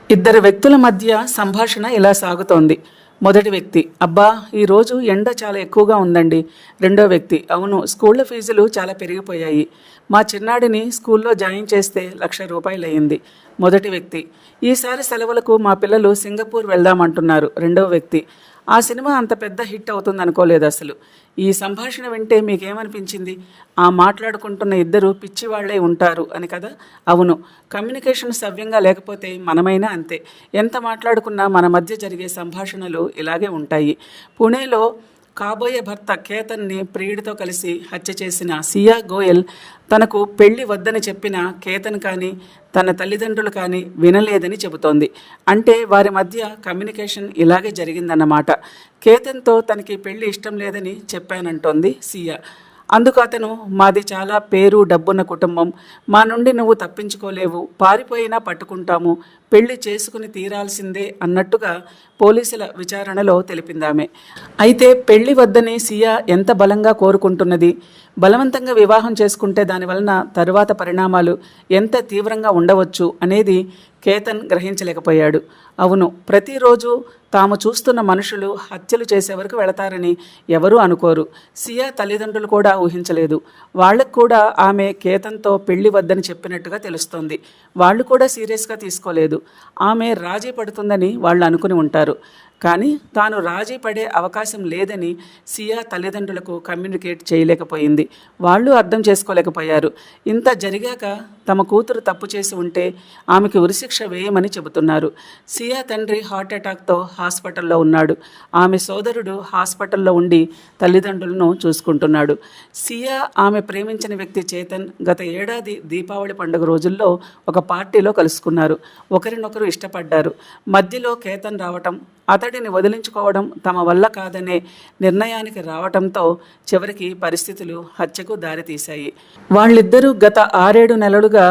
ఇద్దరు వ్యక్తుల మధ్య సంభాషణ ఇలా సాగుతోంది. మొదటి వ్యక్తి: అబ్బా, ఈరోజు ఎండ చాలా ఎక్కువగా ఉందండి. రెండో వ్యక్తి: అవును, స్కూళ్ళ ఫీజులు చాలా పెరిగిపోయాయి. మా చిన్నాడిని స్కూల్లో జాయిన్ చేస్తే ₹1,00,000 అయింది. మొదటి వ్యక్తి: ఈసారి సెలవులకు మా పిల్లలు సింగపూర్ వెళ్దామంటున్నారు. రెండో వ్యక్తి: ఆ సినిమా అంత పెద్ద హిట్ అవుతుంది అనుకోలేదు అసలు. ఈ సంభాషణ వింటే మీకేమనిపించింది? ఆ మాట్లాడుకుంటున్న ఇద్దరు పిచ్చివాళ్లే ఉంటారు అని కదా? అవును, కమ్యూనికేషన్ సవ్యంగా లేకపోతే మనమైనా అంతే. ఎంత మాట్లాడుకున్నా మన మధ్య జరిగే సంభాషణలు ఇలాగే ఉంటాయి. పుణేలో కాబోయే భర్త కేతన్ని ప్రియుడితో కలిసి హత్య చేసిన సియా గోయల్ తనకు పెళ్లి వద్దని చెప్పిన కేతన్ కానీ తన తల్లిదండ్రులు కానీ వినలేదని చెబుతోంది. అంటే వారి మధ్య కమ్యూనికేషన్ ఇలాగే జరిగిందన్నమాట. కేతన్తో తనకి పెళ్లి ఇష్టం లేదని చెప్పానంటోంది సియా. అందుకు అతను: మాది చాలా పేరు డబ్బున్న కుటుంబం, మా నుండి నువ్వు తప్పించుకోలేవు, పారిపోయినా పట్టుకుంటాము, పెళ్లి చేసుకుని తీరాల్సిందే అన్నట్టుగా పోలీసుల విచారణలో తెలిపిందామె. అయితే పెళ్లి వద్దని సియా ఎంత బలంగా కోరుకుంటున్నది, బలవంతంగా వివాహం చేసుకుంటే దానివలన తరువాత పరిణామాలు ఎంత తీవ్రంగా ఉండవచ్చు అనేది కేతన్ గ్రహించలేకపోయాడు. అవును, ప్రతిరోజు తాము చూస్తున్న మనుషులు హత్యలు చేసే వరకు వెళతారని ఎవరూ అనుకోరు. సియా తల్లిదండ్రులు కూడా ఊహించలేదు. వాళ్లకు కూడా ఆమె కేతన్తో పెళ్లి వద్దని చెప్పినట్టుగా తెలుస్తోంది. వాళ్ళు కూడా సీరియస్గా తీసుకోలేదు. ఆమె రాజీ పడుతుందని వాళ్ళు అనుకుని ఉంటారు. కానీ తాను రాజీ పడే అవకాశం లేదని సియా తల్లిదండ్రులకు కమ్యూనికేట్ చేయలేకపోయింది. వాళ్ళు అర్థం చేసుకోలేకపోయారు. ఇంత జరిగాక తమ కూతురు తప్పు చేసి ఉంటే ఆమెకు ఉరిశిక్ష వేయమని చెబుతున్నారు. సియా తండ్రి హార్ట్ అటాక్తో హాస్పిటల్లో ఉన్నాడు. ఆమె సోదరుడు హాస్పిటల్లో ఉండి తల్లిదండ్రులను చూసుకుంటున్నాడు. సియా ఆమె ప్రేమించిన వ్యక్తి చేతన్ గత ఏడాది దీపావళి పండుగ రోజుల్లో ఒక పార్టీలో కలుసుకున్నారు. ఒకరినొకరు ఇష్టపడ్డారు. మధ్యలో కేతన్ రావటం, అతడిని వదిలించుకోవడం తమ వల్ల కాదనే నిర్ణయానికి రావటంతో చివరికి పరిస్థితులు హత్యకు దారితీశాయి. వాళ్ళిద్దరూ గత 6-7 నెలలుగా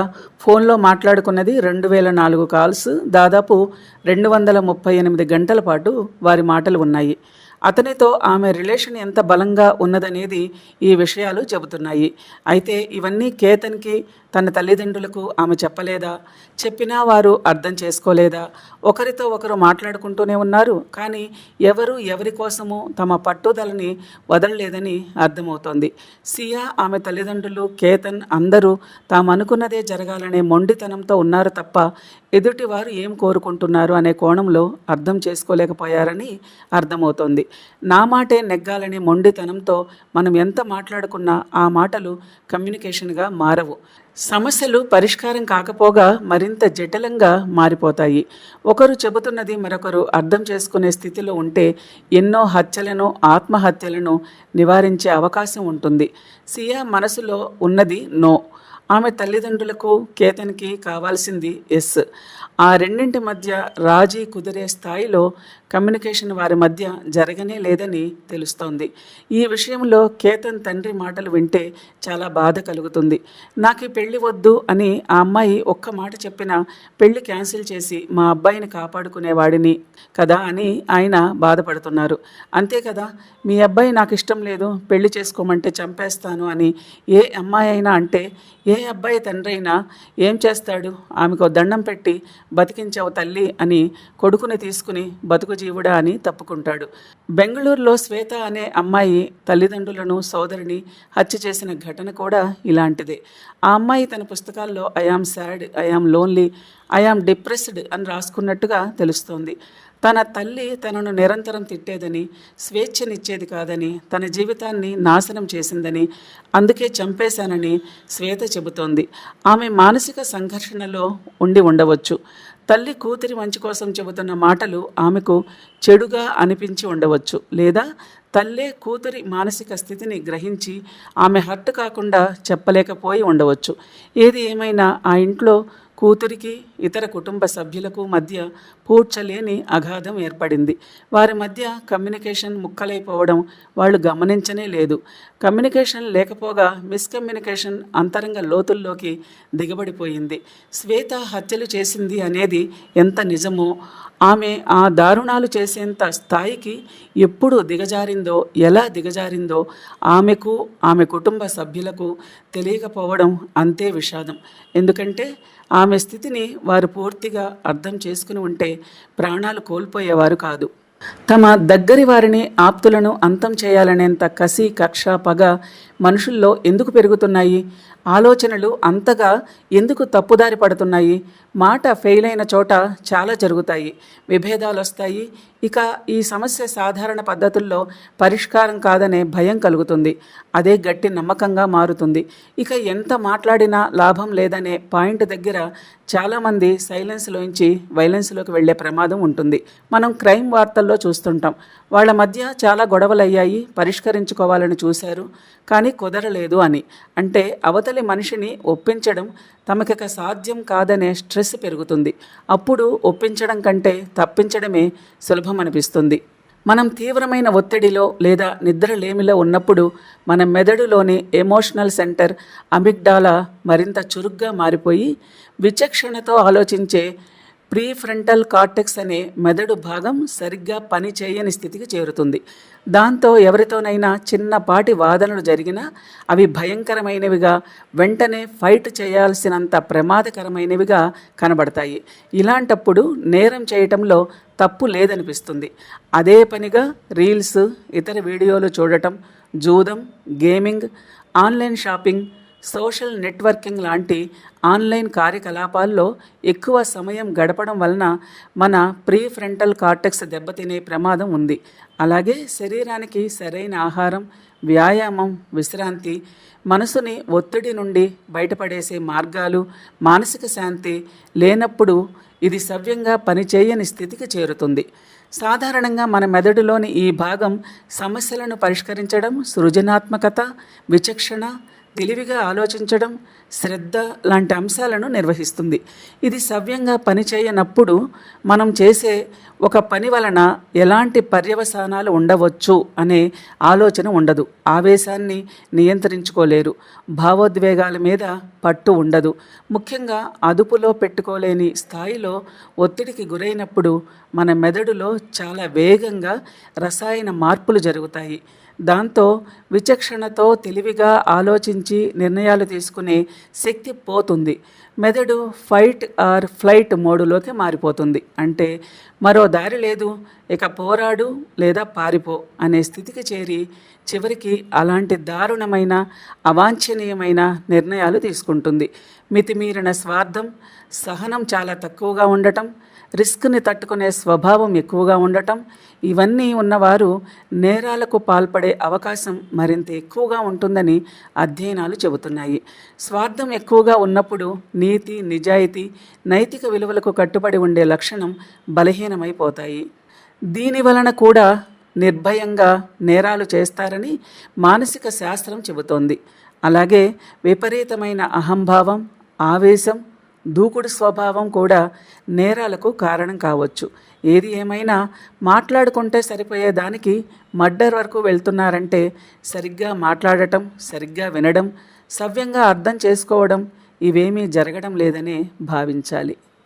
ఫోన్లో మాట్లాడుకున్నది 2004 కాల్స్, దాదాపు 238 గంటల పాటు వారి మాటలు ఉన్నాయి. అతనితో ఆమె రిలేషన్ ఎంత బలంగా ఉన్నదనేది ఈ విషయాలు చెబుతున్నాయి. అయితే ఇవన్నీ కేతన్కి, తన తల్లిదండ్రులకు ఆమె చెప్పలేదా? చెప్పినా వారు అర్థం చేసుకోలేదా? ఒకరితో ఒకరు మాట్లాడుకుంటూనే ఉన్నారు, కానీ ఎవరు ఎవరి కోసము తమ పట్టుదలని వదలలేదని అర్థమవుతోంది. సియా, ఆమె తల్లిదండ్రులు, కేతన్ అందరూ తాము అనుకున్నదే జరగాలనే మొండితనంతో ఉన్నారు తప్ప ఎదుటివారు ఏం కోరుకుంటున్నారు అనే కోణంలో అర్థం చేసుకోలేకపోయారని అర్థమవుతోంది. నా మాటే నెగ్గాలనే మొండితనంతో మనం ఎంత మాట్లాడుకున్నా ఆ మాటలు కమ్యూనికేషన్గా మారవు. సమస్యలు పరిష్కారం కాకపోగా మరింత జటిలంగా మారిపోతాయి. ఒకరు చెబుతున్నది మరొకరు అర్థం చేసుకునే స్థితిలో ఉంటే ఎన్నో హత్యలను, ఆత్మహత్యలను నివారించే అవకాశం ఉంటుంది. సియా మనసులో ఉన్నది నో. ఆమె తల్లిదండ్రులకు, కేతన్కి కావాల్సింది ఎస్. ఆ రెండింటి మధ్య రాజీ కుదిరే స్థాయిలో కమ్యూనికేషన్ వారి మధ్య జరగనే లేదని తెలుస్తోంది. ఈ విషయంలో కేతన్ తండ్రి మాటలు వింటే చాలా బాధ కలుగుతుంది. నాకు పెళ్లి వద్దు అని ఆ అమ్మాయి ఒక్క మాట చెప్పినా పెళ్లి క్యాన్సిల్ చేసి మా అబ్బాయిని కాపాడుకునేవాడిని కదా అని ఆయన బాధపడుతున్నారు. అంతే కదా, మీ అబ్బాయి నాకు ఇష్టం లేదు, పెళ్లి చేసుకోమంటే చంపేస్తాను అని ఏ అమ్మాయి అయినా అంటే ఏ అబ్బాయి తండ్రి అయినా ఏం చేస్తాడు? ఆమెకు దండం పెట్టి బతికించావు తల్లి అని కొడుకుని తీసుకుని బతుకు జీవుడా అని తప్పుకుంటాడు. బెంగళూరులో శ్వేత అనే అమ్మాయి తల్లిదండ్రులను, సోదరిని హత్య చేసిన ఘటన కూడా ఇలాంటిదే. ఆ అమ్మాయి తన పుస్తకాల్లో I am sad, I am lonely, I am depressed అని రాసుకున్నట్టుగా తెలుస్తోంది. తన తల్లి తనను నిరంతరం తిట్టేదని, స్వేచ్ఛనిచ్చేది కాదని, తన జీవితాన్ని నాశనం చేసిందని, అందుకే చంపేశానని శ్వేత చెబుతోంది. ఆమె మానసిక సంఘర్షణలో ఉండవచ్చు. తల్లి కూతురి మంచి కోసం చెబుతున్న మాటలు ఆమెకు చెడుగా అనిపించి ఉండవచ్చు. లేదా తల్లే కూతురి మానసిక స్థితిని గ్రహించి ఆమె హర్ట్ కాకుండా చెప్పలేకపోయి ఉండవచ్చు. ఏది ఏమైనా ఆ ఇంట్లో కూతురికి, ఇతర కుటుంబ సభ్యులకు మధ్య పూడ్చలేని అగాధం ఏర్పడింది. వారి మధ్య కమ్యూనికేషన్ ముక్కలైపోవడం వాళ్ళు గమనించనే లేదు. కమ్యూనికేషన్ లేకపోగా మిస్కమ్యూనికేషన్ అంతరంగ లోతుల్లోకి దిగబడిపోయింది. శ్వేత హత్యలు చేసింది అనేది ఎంత నిజమో, ఆమె ఆ దారుణాలు చేసేంత స్థాయికి ఎప్పుడు దిగజారిందో, ఎలా దిగజారిందో ఆమెకు, ఆమె కుటుంబ సభ్యులకు తెలియకపోవడం అంతే విషాదం. ఎందుకంటే ఆమె స్థితిని వారు పూర్తిగా అర్థం చేసుకుని ఉంటే ప్రాణాలు కోల్పోయేవారు కాదు. తమ దగ్గరి వారిని, ఆప్తులను అంతం చేయాలనేంత కసి, కక్ష, పగ మనుషుల్లో ఎందుకు పెరుగుతున్నాయి? ఆలోచనలు అంతగా ఎందుకు తప్పుదారి పడుతున్నాయి? మాట ఫెయిల్ అయిన చోట చాలా జరుగుతాయి, విభేదాలు వస్తాయి. ఇక ఈ సమస్య సాధారణ పద్ధతుల్లో పరిష్కారం కాదనే భయం కలుగుతుంది. అదే గట్టి నమ్మకంగా మారుతుంది. ఇక ఎంత మాట్లాడినా లాభం లేదనే పాయింట్ దగ్గర చాలామంది సైలెన్స్లోంచి వైలెన్స్లోకి వెళ్ళే ప్రమాదం ఉంటుంది. మనం క్రైమ్ వార్తల్లో చూస్తుంటాం. వాళ్ళ మధ్య చాలా గొడవలయ్యాయి, పరిష్కరించుకోవాలని చూశారు, కానీ కుదరలేదు అని. అంటే అవతలి మనిషిని ఒప్పించడం తమకిక సాధ్యం కాదనే స్ట్రెస్ పెరుగుతుంది. అప్పుడు ఒప్పించడం కంటే తప్పించడమే సులభం అనిపిస్తుంది. మనం తీవ్రమైన ఒత్తిడిలో లేదా నిద్రలేమిలో ఉన్నప్పుడు మన మెదడులోని ఎమోషనల్ సెంటర్ అమిగ్డాలా మరింత చురుగ్గా మారిపోయి విచక్షణతో ఆలోచించే ప్రీఫ్రంటల్ కార్టెక్స్ అనే మెదడు భాగం సరిగ్గా పని చేయని స్థితికి చేరుతుంది. దాంతో ఎవరితోనైనా చిన్నపాటి వాదనలు జరిగినా అవి భయంకరమైనవిగా, వెంటనే ఫైట్ చేయాల్సినంత ప్రమాదకరమైనవిగా కనబడతాయి. ఇలాంటప్పుడు నేరం చేయటంలో తప్పు లేదనిపిస్తుంది. అదే పనిగా రీల్స్, ఇతర వీడియోలు చూడటం, జూదం, gaming, online shopping, social networking లాంటి ఆన్లైన్ కార్యకలాపాల్లో ఎక్కువ సమయం గడపడం వలన మన ప్రీఫ్రంటల్ కార్టెక్స్ దెబ్బతినే ప్రమాదం ఉంది. అలాగే శరీరానికి సరైన ఆహారం, వ్యాయామం, విశ్రాంతి, మనసుని ఒత్తిడి నుండి బయటపడేసే మార్గాలు, మానసిక శాంతి లేనప్పుడు ఇది సవ్యంగా పనిచేయని స్థితికి చేరుతుంది. సాధారణంగా మన మెదడులోని ఈ భాగం సమస్యలను పరిష్కరించడం, సృజనాత్మకత, విచక్షణ, తెలివిగా ఆలోచించడం, శ్రద్ధ లాంటి అంశాలను నిర్వహిస్తుంది. ఇది సవ్యంగా పనిచేయనప్పుడు మనం చేసే ఒక పని వలన ఎలాంటి పర్యవసానాలు ఉండవచ్చు అనే ఆలోచన ఉండదు. ఆవేశాన్ని నియంత్రించుకోలేరు. భావోద్వేగాల మీద పట్టు ఉండదు. ముఖ్యంగా అదుపులో పెట్టుకోలేని స్థాయిలో ఒత్తిడికి గురైనప్పుడు మన మెదడులో చాలా వేగంగా రసాయన మార్పులు జరుగుతాయి. దాంతో విచక్షణతో తెలివిగా ఆలోచించి నిర్ణయాలు తీసుకునే శక్తి పోతుంది. మెదడు ఫైట్ ఆర్ ఫ్లైట్ మోడులోకి మారిపోతుంది. అంటే మరో దారి లేదు, ఇక పోరాడు లేదా పారిపో అనే స్థితికి చేరి చివరికి అలాంటి దారుణమైన, అవాంఛనీయమైన నిర్ణయాలు తీసుకుంటుంది. మితిమీరిన స్వార్థం, సహనం చాలా తక్కువగా ఉండటం, రిస్క్ని తట్టుకునే స్వభావం ఎక్కువగా ఉండటం, ఇవన్నీ ఉన్నవారు నేరాలకు పాల్పడే అవకాశం మరింత ఎక్కువగా ఉంటుందని అధ్యయనాలు చెబుతున్నాయి. స్వార్థం ఎక్కువగా ఉన్నప్పుడు నీతి, నిజాయితీ, నైతిక విలువలకు కట్టుబడి ఉండే లక్షణం బలహీనమైపోతాయి. దీని వలన కూడా నిర్భయంగా నేరాలు చేస్తారని మానసిక శాస్త్రం చెబుతోంది. అలాగే విపరీతమైన అహంభావం, ఆవేశం, దూకుడు స్వభావం కూడా నేరాలకు కారణం కావచ్చు. ఏది ఏమైనా మాట్లాడుకుంటే సరిపోయేదానికి మర్డర్ వరకు వెళ్తున్నారంటే సరిగ్గా మాట్లాడటం, సరిగ్గా వినడం, సవ్యంగా అర్థం చేసుకోవడం ఇవేమీ జరగడం లేదనే భావించాలి.